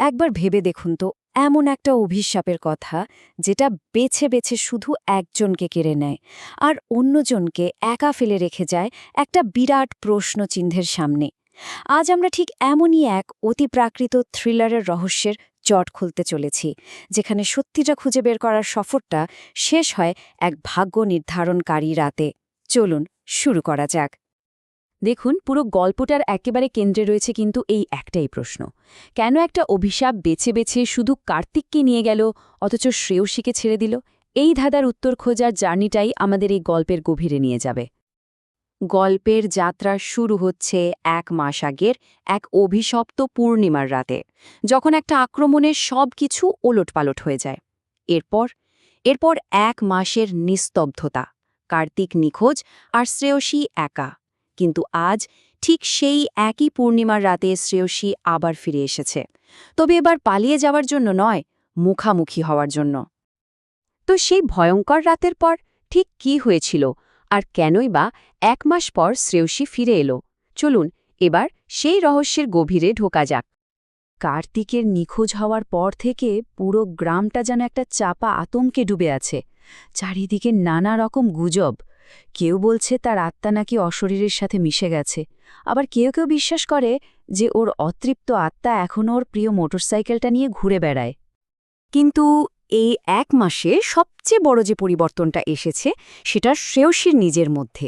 একবার ভেবে দেখুন তো, এমন একটা অভিশাপের কথা যেটা বেছে বেছে শুধু একজনকে কেড়ে নেয় আর অন্যজনকে একা ফেলে রেখে যায় একটা বিরাট প্রশ্নচিহ্নের সামনে। আজ আমরা ঠিক এমনই এক অতিপ্রাকৃত থ্রিলারের রহস্যের জট খুলতে চলেছি, যেখানে সত্যিটা খুঁজে বের করার সফরটা শেষ হয় এক ভাগ্য নির্ধারণকারী রাতে। চলুন শুরু করা যাক। দেখুন, পুরো গল্পটার একেবারে কেন্দ্রে রয়েছে কিন্তু এই একটাই প্রশ্ন। কেন একটা অভিশাপ বেছে বেছে শুধু কার্তিককে নিয়ে গেল, অথচ শ্রেয়সীকে ছেড়ে দিল? এই ধাঁধার উত্তর খোঁজার জার্নিটাই আমাদের এই গল্পের গভীরে নিয়ে যাবে। গল্পের যাত্রা শুরু হচ্ছে ১ মাস আগের এক অভিশপ্ত পূর্ণিমার রাতে, যখন একটা আক্রমণে সবকিছু ওলটপালট হয়ে যায়। এরপর এরপর ১ মাসের নিস্তব্ধতা, কার্তিক নিখোঁজ আর শ্রেয়সী একা। কিন্তু আজ ঠিক সেই একই পূর্ণিমার রাতে শ্রেয়সী আবার ফিরে এসেছে, তবে এবার পালিয়ে যাওয়ার জন্য নয়, মুখামুখি হওয়ার জন্য। তো সেই ভয়ঙ্কর রাতের পর ঠিক কি হয়েছিল, আর কেনই বা ১ মাস পর শ্রেয়সী ফিরে এলো? চলুন এবার সেই রহস্যের গভীরে ঢোকা যাক। কার্তিকের নিখোঁজ হওয়ার পর থেকে পুরো গ্রামটা যেন একটা চাপা আতঙ্কে ডুবে আছে। চারিদিকে নানা রকম গুজব। কেউ বলছে তার আত্মা নাকি অশরীরের সাথে মিশে গেছে, আবার কেউ কেউ বিশ্বাস করে যে ওর অতৃপ্ত আত্মা এখনও ওর প্রিয় মোটরসাইকেলটা নিয়ে ঘুরে বেড়ায়। কিন্তু এই ১ মাসে সবচেয়ে বড় যে পরিবর্তনটা এসেছে, সেটা শ্রেয়সীর নিজের মধ্যে।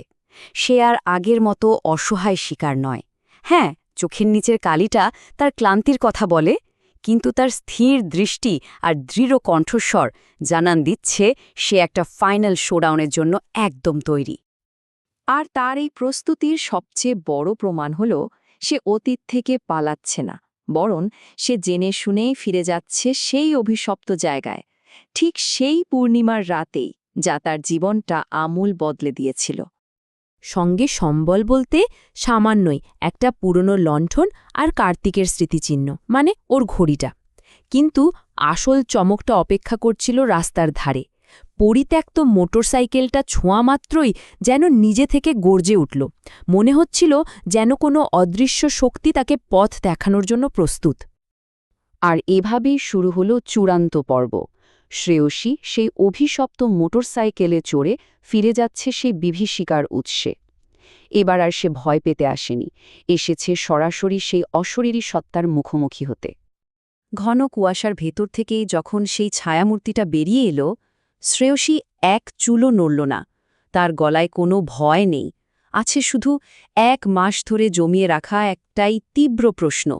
সে আর আগের মতো অসহায় শিকার নয়। হ্যাঁ, চোখের নিচের কালিটা তার ক্লান্তির কথা বলে, কিন্তু তার স্থির দৃষ্টি আর দৃঢ় কণ্ঠস্বর জানান দিচ্ছে সে একটা ফাইনাল শোডাউনের জন্য একদম তৈরি। আর তার এই প্রস্তুতির সবচেয়ে বড় প্রমাণ হল, সে অতীত থেকে পালাচ্ছে না, বরং সে জেনে শুনেই ফিরে যাচ্ছে সেই অভিশপ্ত জায়গায়, ঠিক সেই পূর্ণিমার রাতেই, যা তার জীবনটা আমূল বদলে দিয়েছিল। সঙ্গে সম্বল বলতে সামান্যই একটা পুরনো লণ্ঠন আর কার্তিকের স্মৃতিচিহ্ন, মানে ওর ঘড়িটা। কিন্তু আসল চমকটা অপেক্ষা করছিল রাস্তার ধারে। পরিত্যক্ত মোটরসাইকেলটা ছোঁয়া মাত্রই যেন নিজে থেকে গর্জে উঠল। মনে হচ্ছিল যেন কোনো অদৃশ্য শক্তি তাকে পথ দেখানোর জন্য প্রস্তুত। আর এভাবেই শুরু হলো চূড়ান্ত পর্ব। শ্রেয়সী সেই অভিশপ্ত মোটরসাইকেলে চড়ে ফিরে যাচ্ছে সেই বিভীষিকার উৎসে। এবার আর সে ভয় পেতে আসেনি, এসেছে সরাসরি সেই অশরীরী সত্তার মুখোমুখি হতে। ঘন কুয়াশার ভেতর থেকেই যখন সেই ছায়ামূর্তিটা বেরিয়ে এলো, শ্রেয়সী এক চুলও নড়ল না। তার গলায় কোনো ভয় নেই, আছে শুধু ১ মাস ধরে জমিয়ে রাখা একটাই তীব্র প্রশ্ন।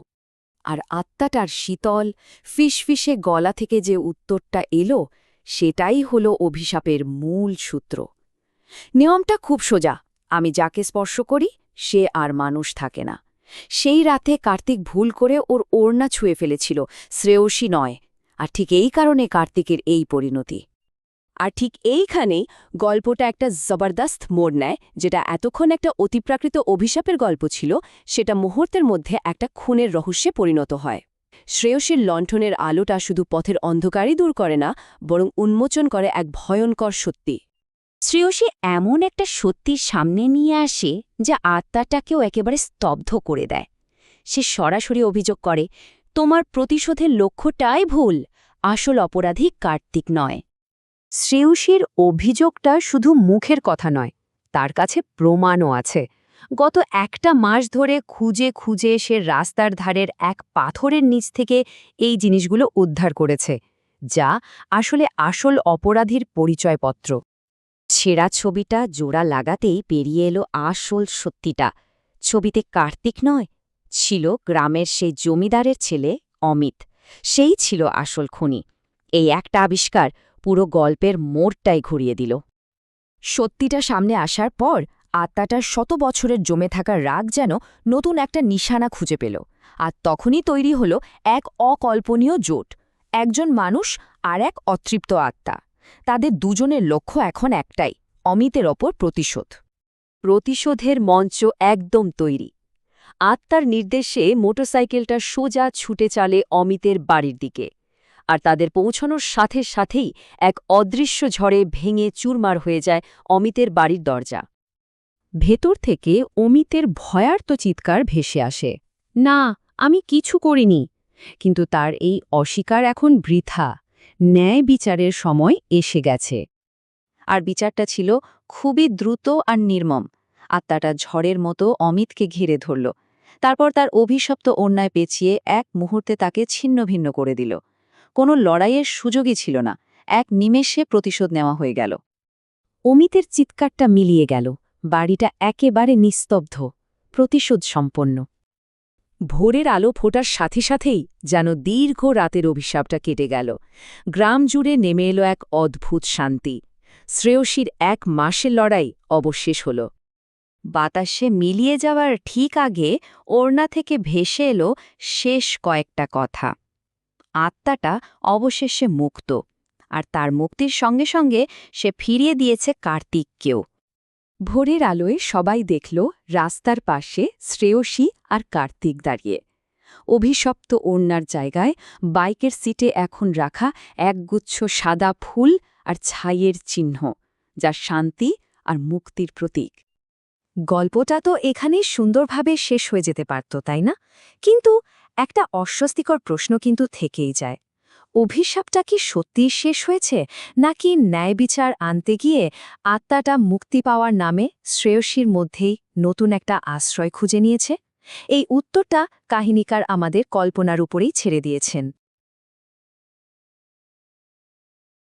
আর আত্মাটার শীতল ফিসফিসে গলা থেকে যে উত্তরটা এলো, সেটাই হলো অভিশাপের মূল সূত্র। নিয়মটা খুব সোজা, আমি যাকে স্পর্শ করি সে আর মানুষ থাকে না। সেই রাতে কার্তিক ভুল করে ওর ওড়না ছুঁয়ে ফেলেছিল, শ্রেয়সী নয়। আর ঠিক এই কারণে কার্তিকের এই পরিণতি। আর ঠিক এইখানেই গল্পটা একটা জবরদস্ত মোড় নেয়। যেটা এতক্ষণ একটা অতিপ্রাকৃত অভিশাপের গল্প ছিল, সেটা মুহূর্তের মধ্যে একটা খুনের রহস্যে পরিণত হয়। শ্রেয়সীর লণ্ঠনের আলোটা শুধু পথের অন্ধকারই দূর করে না, বরং উন্মোচন করে এক ভয়ঙ্কর সত্যি। শ্রেয়সী এমন একটা সত্যির সামনে নিয়ে আসে যা আত্মাটাকেও একেবারে স্তব্ধ করে দেয়। সে সরাসরি অভিযোগ করে, তোমার প্রতিশোধের লক্ষ্যটাই ভুল, আসল অপরাধী কার্তিক নয়। শ্রেয়সীর অভিযোগটা শুধু মুখের কথা নয়, তার কাছে প্রমাণও আছে। গত ১ মাস ধরে খুঁজে খুঁজে সে রাস্তার ধারের এক পাথরের নিচ থেকে এই জিনিসগুলো উদ্ধার করেছে, যা আসলে আসল অপরাধীর পরিচয়পত্র। ছেঁড়া ছবিটা জোড়া লাগাতেই পেরিয়ে এলো আসল সত্যিটা। ছবিতে কার্তিক নয়, ছিল গ্রামের সেই জমিদারের ছেলে অমিত। সেই ছিল আসল খুনি। এই একটা আবিষ্কার পুরো গল্পের মোড়টাই ঘুরিয়ে দিল। সত্যিটা সামনে আসার পর আত্মাটার ১০০ বছরের জমে থাকা রাগ যেন নতুন একটা নিশানা খুঁজে পেল। আর তখনই তৈরি হল এক অকল্পনীয় জোট, একজন মানুষ আর এক অতৃপ্ত আত্মা। তাদের দুজনের লক্ষ্য এখন একটাই, অমিতের ওপর প্রতিশোধ। প্রতিশোধের মঞ্চ একদম তৈরি। আত্মার নির্দেশে মোটরসাইকেলটা সোজা ছুটে চলে অমিতের বাড়ির দিকে। আর তাদের পৌঁছানোর সাথে সাথেই এক অদৃশ্য ঝড়ে ভেঙে চুরমার হয়ে যায় অমিতের বাড়ির দরজা। ভেতর থেকে অমিতের ভয়ার্ত চিৎকার ভেসে আসে, না, আমি কিছু করিনি। কিন্তু তার এই অস্বীকার এখন বৃথা। ন্যায় বিচারের সময় এসে গেছে। আর বিচারটা ছিল খুবই দ্রুত আর নির্মম। আত্মাটা ঝড়ের মতো অমিতকে ঘিরে ধরল। তারপর তার অভিশপ্ত অন্যায় পেঁচিয়ে এক মুহূর্তে তাকে ছিন্নভিন্ন করে দিল। কোনো লড়াইয়ের সুযোগই ছিল না, এক নিমেষে প্রতিশোধ নেওয়া হয়ে গেল। অমিতের চিৎকারটা মিলিয়ে গেল। বাড়িটা একেবারে নিস্তব্ধ, প্রতিশোধ সম্পন্ন। ভোরের আলো ফোটার সাথে সাথেই যেন দীর্ঘ রাতের অভিশাপটা কেটে গেল। গ্রাম জুড়ে নেমে এলো এক অদ্ভুত শান্তি। শ্রেয়সীর ১ মাসের লড়াই অবশেষ হল। বাতাসে মিলিয়ে যাওয়ার ঠিক আগে ওড়না থেকে ভেসে এলো শেষ কয়েকটা কথা। আত্মাটা অবশেষে মুক্ত, আর তার মুক্তির সঙ্গে সঙ্গে সে ফিরিয়ে দিয়েছে কার্তিককেও। ভোরের আলোয় সবাই দেখল রাস্তার পাশে শ্রেয়সী আর কার্তিক দাঁড়িয়ে। অভিশপ্ত ওড়নার জায়গায় বাইকের সিটে এখন রাখা একগুচ্ছ সাদা ফুল আর ছাইয়ের চিহ্ন, যা শান্তি আর মুক্তির প্রতীক। গল্পটা তো এখানেই সুন্দরভাবে শেষ হয়ে যেতে পারত, তাই না? কিন্তু একটা অস্বস্তিকর প্রশ্ন কিন্তু থেকেই যায়। অভিশাপটা কি সত্যিই শেষ হয়েছে, নাকি ন্যায় বিচার আনতে গিয়ে আত্মাটা মুক্তি পাওয়ার নামে শ্রেয়সীর মধ্যেই নতুন একটা আশ্রয় খুঁজে নিয়েছে? এই উত্তরটা কাহিনীকার আমাদের কল্পনার উপরেই ছেড়ে দিয়েছেন।